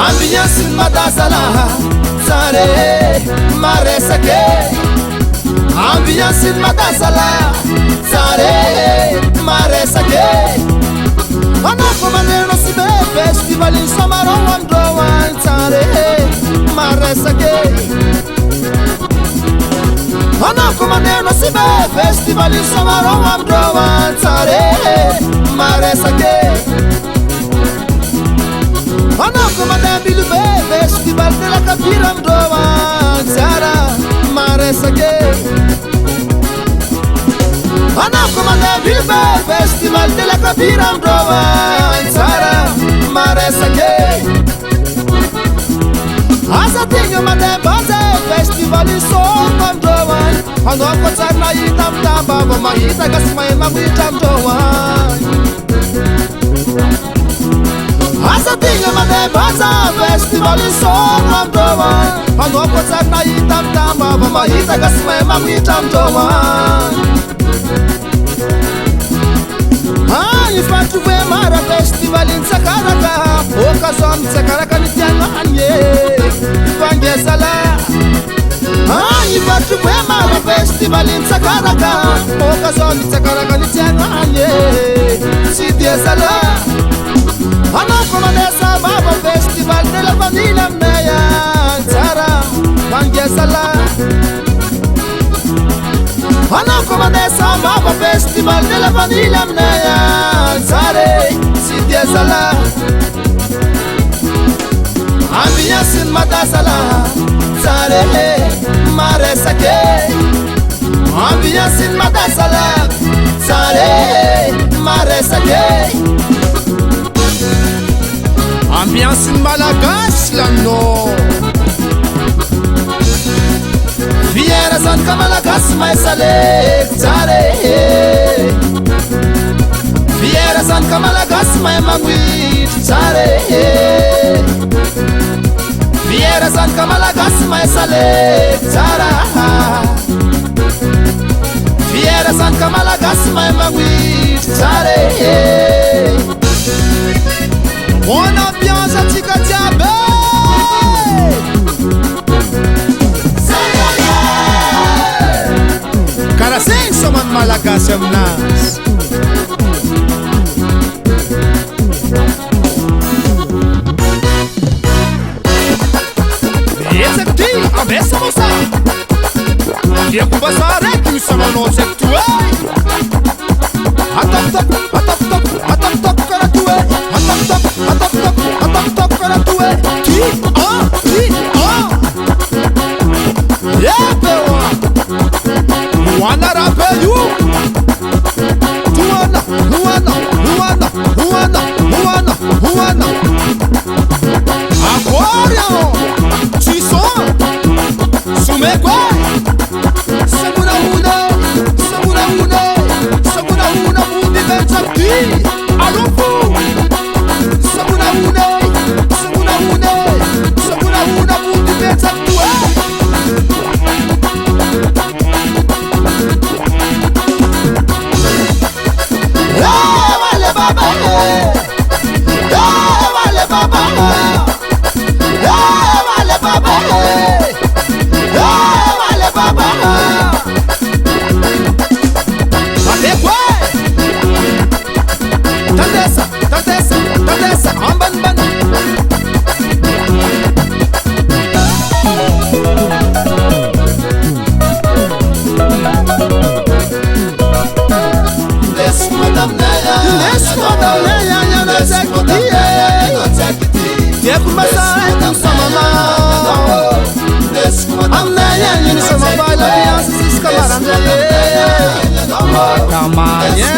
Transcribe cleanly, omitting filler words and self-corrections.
Ambiance madasala sare maresake. Ambiance madasala sare maresake. Anako maneno sibe festival in Samaro Androwan sare maresake. Anako maneno sibe festival in Samaro Androwan sare maresake. Anako maneno festival de la Capira Androwan sara maresake. Anako maneno festival de la Capira Androwan sara maresake. Asa tinha mane baze festival in Som Androwan. Anoko tsarna itam tamba ba mahita kasmay magwitam Androwan. Asa tinha mane baze festival in Som Androwan. Anoko tsarna itam tamba ba mahita kasmay magwitam Androwan. Ifatu ve mara festival in Sakaraka. Okazon Sakaraka ni tianganye Vangezala. Ifatu ve mara festival in Sakaraka. Okazon Sakaraka ni tianganye Sidiezala. Anako manesa baba festival de la familia meya Sara Vangezala. Anako manesa baba festival de la familia meya Sare Sidiezala. Ambiance madasala Sare maresake. Ambiance madasala Sare maresake. Ambiance malagas lano. Fiera san kamalagas mais salek Sare. Fiera san kamalagas mai magwit sare. Fiera san kamalagas mai salek sara. Fiera san kamalagas mai magwit sare. Bonne ambiance à Tikatiabe. Cara sem soman malagas nas. Abessa moça, aqui é com bazar, que o sama não se tua. Atop top, cara tua. Atop top, cara tua. Ti, yeah, pelo. Luana rapelu. Luana. Agora, ti som. Sume kwa Segura una Mundi benza ki Alufu Segura una Mundi benza kwa. Wale baba Wale baba Wale baba Tandessa, amban. Laisse madame Naya, yana zekiti. Tiep masai kum samama. Amnaya yini sama baila biasa siska barangale. Kamanya.